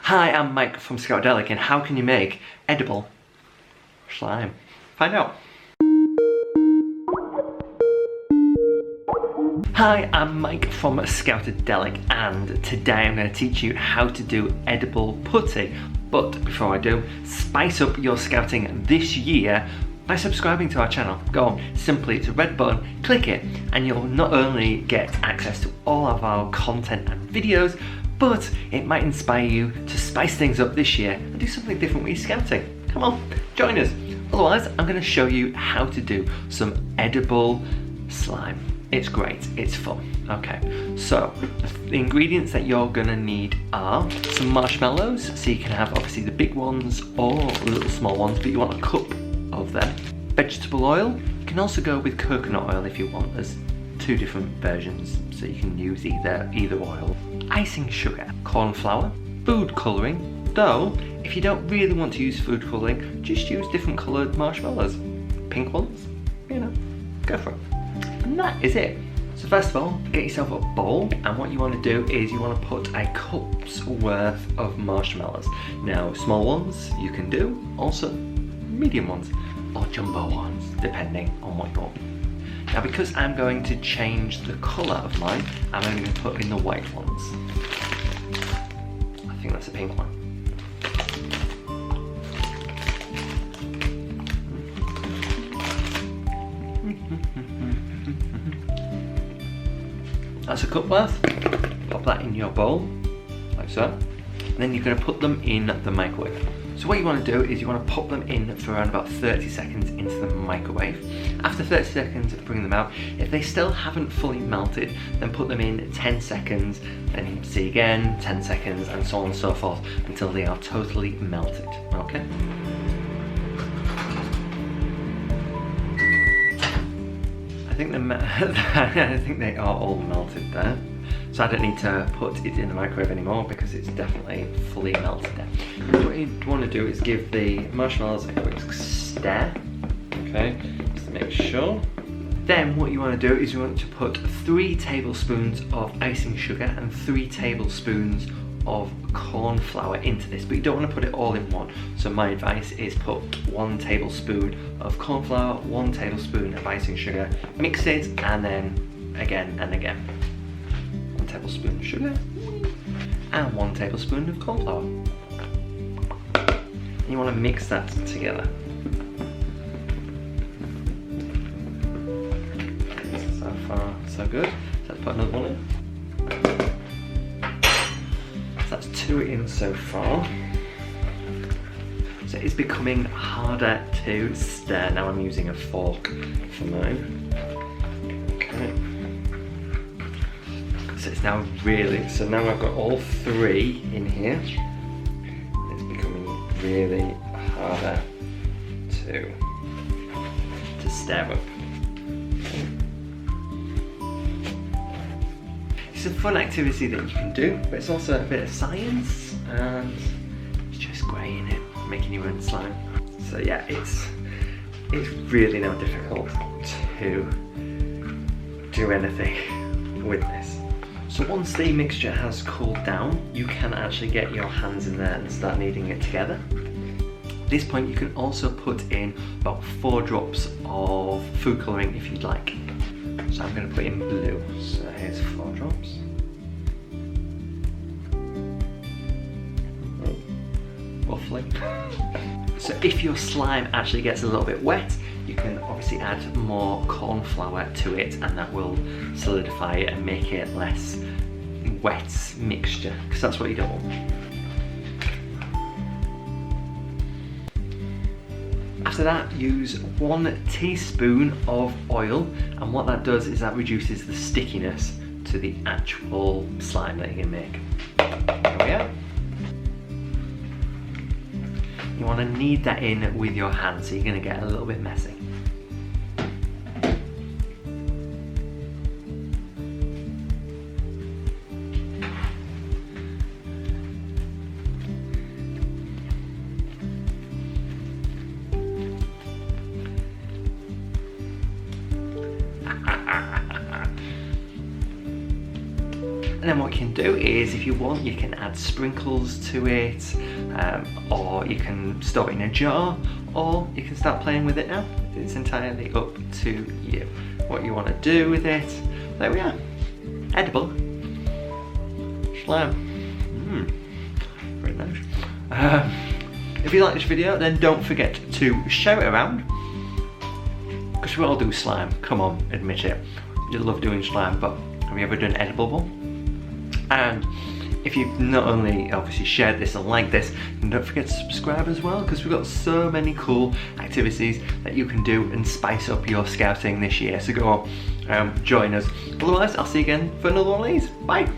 Hi, I'm Mike from Scoutadelic, and how can you make edible slime? Find out. Hi, I'm Mike from Scoutadelic, and today I'm going to teach you how to do edible putty. But before I do, spice up your scouting this year by subscribing to our channel. Go on, simply it's a red button, click it, and you'll not only get access to all of our content and videos, but it might inspire you to spice things up this year and do something different with your scouting. Come on, join us. Otherwise, I'm going to show you how to do some edible slime. It's great, it's fun. Okay, so the ingredients that you're gonna need are some marshmallows, so you can have obviously the big ones or the little small ones, but you want a cup of them. Vegetable oil, you can also go with coconut oil if you want. There's two different versions, so you can use either oil. Icing sugar, corn flour, food colouring, though if you don't really want to use food colouring, just use different coloured marshmallows. Pink ones, you know, go for it. And that is it. So first of all, get yourself a bowl, and what you want to do is you want to put a cup's worth of marshmallows. Now, small ones you can do, also medium ones, or jumbo ones, depending on what you want. Now, because I'm going to change the colour of mine, I'm only going to put in the white ones. I think that's a pink one. That's a cup worth. Pop that in your bowl, like so. And then you're going to put them in the microwave. So what you want to do is you want to pop them in for around about 30 seconds into the microwave. After 30 seconds, bring them out. If they still haven't fully melted, then put them in 10 seconds, then see again, 10 seconds, and so on and so forth until they are totally melted, okay? I think they are all melted there. So I don't need to put it in the microwave anymore because it's definitely fully melted there. So what you want to do is give the marshmallows a quick stir, okay, just to make sure. Then what you want to do is you want to put 3 tablespoons of icing sugar and 3 tablespoons of corn flour into this, but you don't want to put it all in one. So my advice is put 1 tablespoon of corn flour, 1 tablespoon of icing sugar, mix it, and then again and again. 1 tablespoon of sugar and 1 tablespoon of corn flour. And you want to mix that together. So far, so good. So let's put another one in. That's 2 in so far. So it's becoming harder to stir. Now I'm using a fork for mine. Okay. So it's now so now I've got all 3 in here. It's becoming really harder to stir up. It's a fun activity that you can do, but it's also a bit of science, and it's just great, isn't it? Making your own slime. So yeah, it's really not difficult to do anything with this. So once the mixture has cooled down, you can actually get your hands in there and start kneading it together. At this point, you can also put in about 4 drops of food colouring if you'd like. So I'm going to put in blue. So here's 4 drops. Roughly. So if your slime actually gets a little bit wet, you can obviously add more corn flour to it, and that will solidify it and make it less wet mixture, because that's what you don't want. After that, use 1 teaspoon of oil, and what that does is that reduces the stickiness to the actual slime that you're going to make. There we are. You want to knead that in with your hands, so you're going to get a little bit messy. And then what you can do is, if you want, you can add sprinkles to it, or you can store it in a jar, or you can start playing with it now. It's entirely up to you what you want to do with it. There we are, edible slime. Very nice. If you like this video, then don't forget to share it around, because we all do slime. Come on, admit it. You love doing slime, but have you ever done edible one? And if you've not only obviously shared this and liked this, then don't forget to subscribe as well, because we've got so many cool activities that you can do and spice up your scouting this year. So go on, join us. Otherwise, I'll see you again for another one of these. Bye.